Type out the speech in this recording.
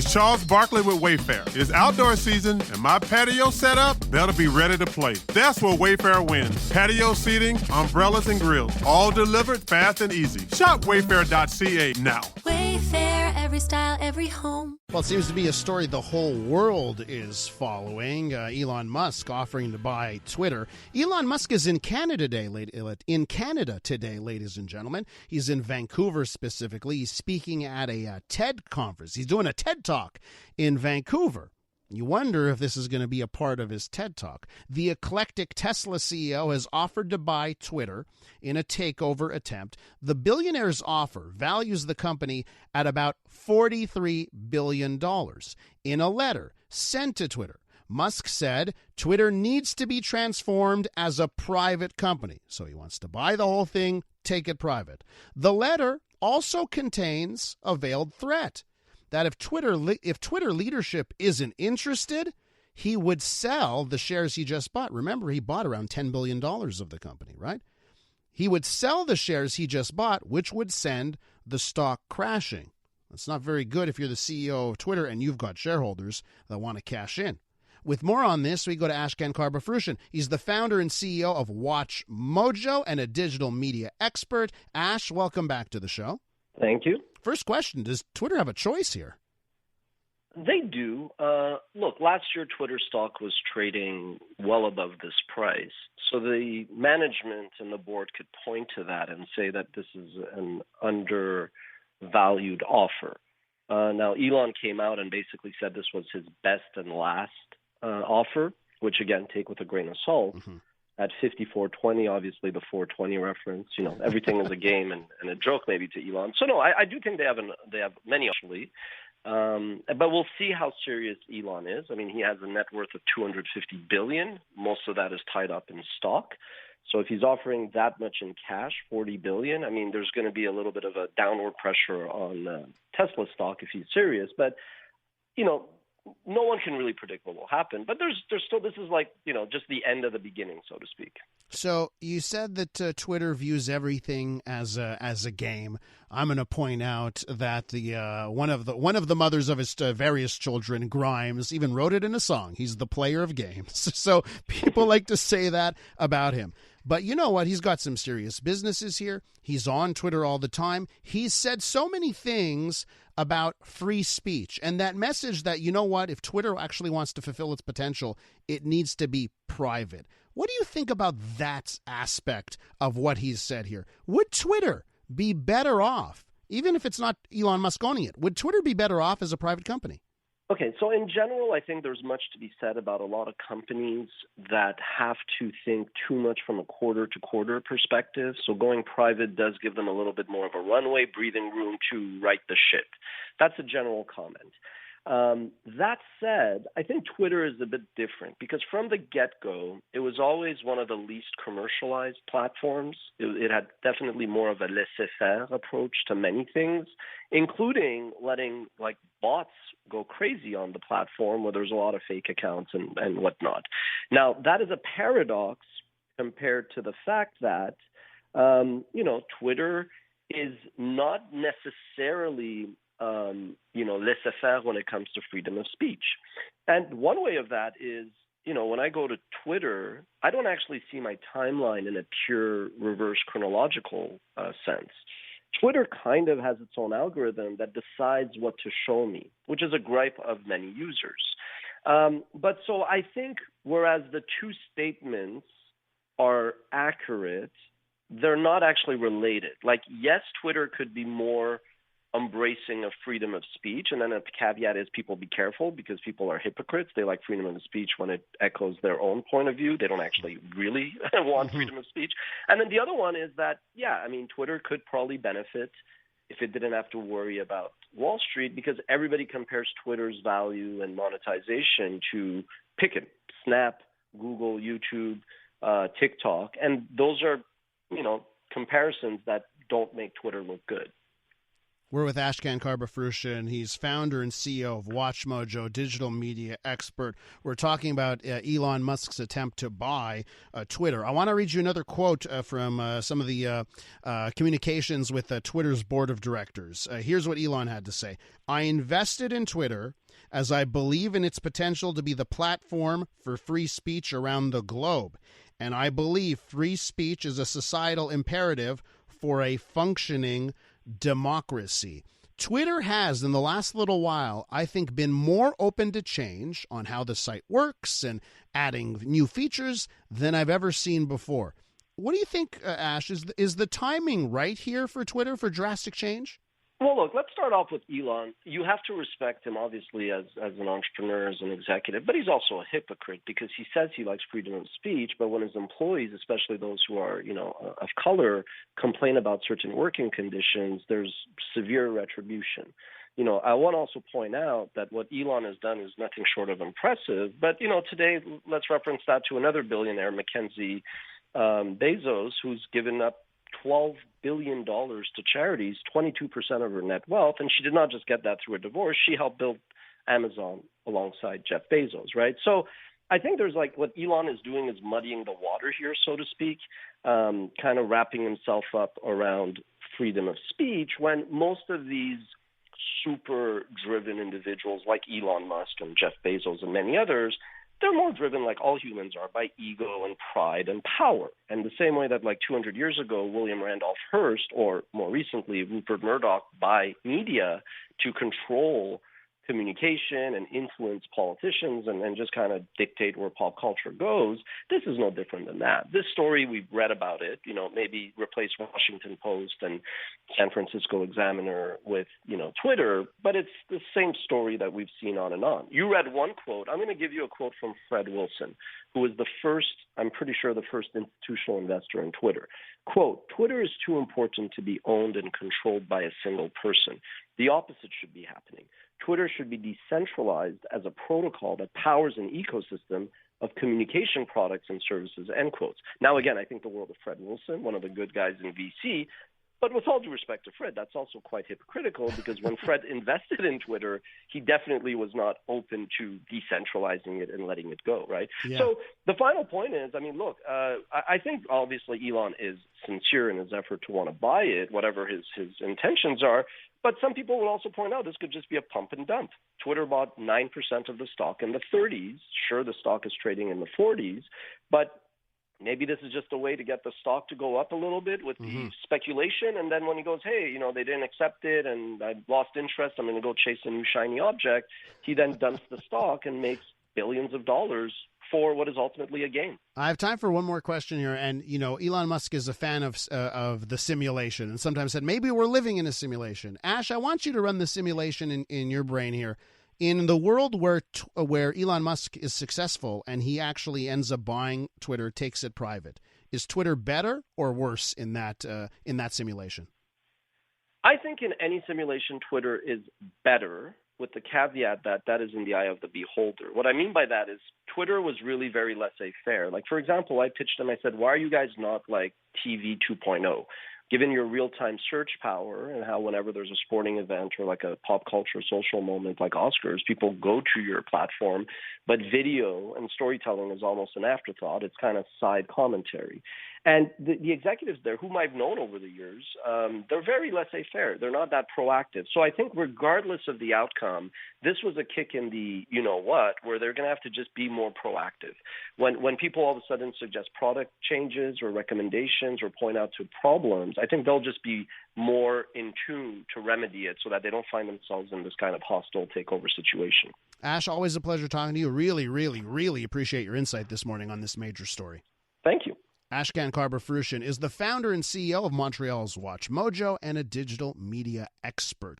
It's Charles Barkley with Wayfair. It's outdoor season, and my patio setup better be ready to play. That's where Wayfair wins. Patio seating, umbrellas, and grills, all delivered fast and easy. Shop wayfair.ca now. Wayfair, every style, every home. Well, it seems to be a story the whole world is following. Elon Musk offering to buy Twitter. Elon Musk is in Canada today, ladies and gentlemen. He's in Vancouver specifically. He's speaking at a TED conference. He's doing a TED Talk in Vancouver. You wonder if this is going to be a part of his TED Talk. The eclectic Tesla CEO has offered to buy Twitter in a takeover attempt. The billionaire's offer values the company at about $43 billion. In a letter sent to Twitter, Musk said Twitter needs to be transformed as a private company. So he wants to buy the whole thing, take it private. The letter also contains a veiled threat that if Twitter leadership isn't interested, he would sell the shares he just bought. Remember, he bought around $10 billion of the company, right? He would sell the shares he just bought, which would send the stock crashing. It's not very good if you're the CEO of Twitter and you've got shareholders that want to cash in. With more on this, we go to Ashkan Karbasfrooshan. He's the founder and CEO of WatchMojo and a digital media expert. Ash, welcome back to the show. Thank you. First question, does Twitter have a choice here? They do. Look, last year Twitter stock was trading well above this price. So the management and the board could point to that and say that this is an undervalued offer. Now, Elon came out and basically said this was his best and last offer, which, again, take with a grain of salt. Mm-hmm. At 54.20, obviously the 420 reference, everything is a game and a joke maybe to Elon. So, no, I do think they have many, actually. But we'll see how serious Elon is. I mean, he has a net worth of $250 billion. Most of that is tied up in stock. So if he's offering that much in cash, $40 billion, I mean, there's going to be a little bit of a downward pressure on Tesla stock if he's serious. But, no one can really predict what will happen. But there's still, this is like, just the end of the beginning, so to speak. So you said that Twitter views everything as a game. I'm going to point out that the one of the mothers of his various children, Grimes, even wrote it in a song. He's the player of games. So people like to say that about him. But you know what? He's got some serious businesses here. He's on Twitter all the time. He's said so many things about free speech and that message that, if Twitter actually wants to fulfill its potential, it needs to be private. What do you think about that aspect of what he's said here? Would Twitter be better off, even if it's not Elon Musk owning it, would Twitter be better off as a private company? Okay, so in general, I think there's much to be said about a lot of companies that have to think too much from a quarter-to-quarter perspective. So going private does give them a little bit more of a runway, breathing room to right the ship. That's a general comment. That said, I think Twitter is a bit different because from the get-go, it was always one of the least commercialized platforms. It had definitely more of a laissez-faire approach to many things, including letting bots go crazy on the platform where there's a lot of fake accounts and whatnot. Now, that is a paradox compared to the fact that, Twitter is not necessarily laissez-faire when it comes to freedom of speech. And one way of that is, when I go to Twitter, I don't actually see my timeline in a pure reverse chronological sense. Twitter kind of has its own algorithm that decides what to show me, which is a gripe of many users. But so I think whereas the two statements are accurate, they're not actually related. Yes, Twitter could be more embracing of freedom of speech. And then the caveat is people be careful because people are hypocrites. They like freedom of speech when it echoes their own point of view. They don't actually really want freedom of speech. And then the other one is that, Twitter could probably benefit if it didn't have to worry about Wall Street because everybody compares Twitter's value and monetization to pick it, Snap, Google, YouTube, TikTok. And those are, comparisons that don't make Twitter look good. We're with Ashkan Karbasfrooshan. He's founder and CEO of WatchMojo, digital media expert. We're talking about Elon Musk's attempt to buy Twitter. I want to read you another quote from some of the communications with Twitter's board of directors. Here's what Elon had to say. I invested in Twitter as I believe in its potential to be the platform for free speech around the globe. And I believe free speech is a societal imperative for a functioning democracy. Twitter has, in the last little while, I think, been more open to change on how the site works and adding new features than I've ever seen before. What do you think, Ash? Is the timing right here for Twitter for drastic change? Well, look, let's start off with Elon. You have to respect him, obviously, as an entrepreneur, as an executive, but he's also a hypocrite because he says he likes freedom of speech, but when his employees, especially those who are, of color, complain about certain working conditions, there's severe retribution. I want to also point out that what Elon has done is nothing short of impressive, but, today, let's reference that to another billionaire, Mackenzie Bezos, who's given up $12 billion to charities, 22% of her net wealth, and she did not just get that through a divorce. She helped build Amazon alongside Jeff Bezos, right? So I think there's what Elon is doing is muddying the water here, so to speak, kind of wrapping himself up around freedom of speech when most of these super driven individuals like Elon Musk and Jeff Bezos and many others, they're more driven, like all humans are, by ego and pride and power. And the same way that 200 years ago, William Randolph Hearst, or more recently, Rupert Murdoch, buy media to control communication and influence politicians and just kind of dictate where pop culture goes, this is no different than that. This story, we've read about it, maybe replace Washington Post and San Francisco Examiner with, Twitter, but it's the same story that we've seen on and on. You read one quote. I'm going to give you a quote from Fred Wilson, who was the first institutional investor in Twitter. Quote, Twitter is too important to be owned and controlled by a single person. The opposite should be happening. Twitter should be decentralized as a protocol that powers an ecosystem of communication products and services, end quotes. Now, again, I think the world of Fred Wilson, one of the good guys in VC, but with all due respect to Fred, that's also quite hypocritical because when Fred invested in Twitter, he definitely was not open to decentralizing it and letting it go, right? Yeah. So the final point is, look, I think obviously Elon is sincere in his effort to want to buy it, whatever his intentions are. But some people will also point out this could just be a pump and dump. Twitter bought 9% of the stock in the 30s. Sure, the stock is trading in the 40s, but maybe this is just a way to get the stock to go up a little bit with the speculation. And then when he goes, hey, they didn't accept it and I lost interest, I'm going to go chase a new shiny object, he then dumps the stock and makes billions of dollars for what is ultimately a game. I have time for one more question here. And, Elon Musk is a fan of the simulation and sometimes said, maybe we're living in a simulation. Ash, I want you to run the simulation in your brain here. In the world where Elon Musk is successful and he actually ends up buying Twitter, takes it private, is Twitter better or worse in that simulation? I think in any simulation, Twitter is better, with the caveat that is in the eye of the beholder. What I mean by that is Twitter was really very laissez-faire. For example, I pitched them, I said, why are you guys not like TV 2.0? Given your real-time search power and how whenever there's a sporting event or like a pop culture social moment like Oscars, people go to your platform, but video and storytelling is almost an afterthought. It's kind of side commentary. And the executives there, whom I've known over the years, they're very laissez-faire. They're not that proactive. So I think regardless of the outcome, this was a kick in the you-know-what, where they're going to have to just be more proactive. When people all of a sudden suggest product changes or recommendations or point out to problems, I think they'll just be more in tune to remedy it so that they don't find themselves in this kind of hostile takeover situation. Ash, always a pleasure talking to you. Really, really, really appreciate your insight this morning on this major story. Thank you. Ashkan Karbasfrooshan is the founder and CEO of Montreal's WatchMojo and a digital media expert.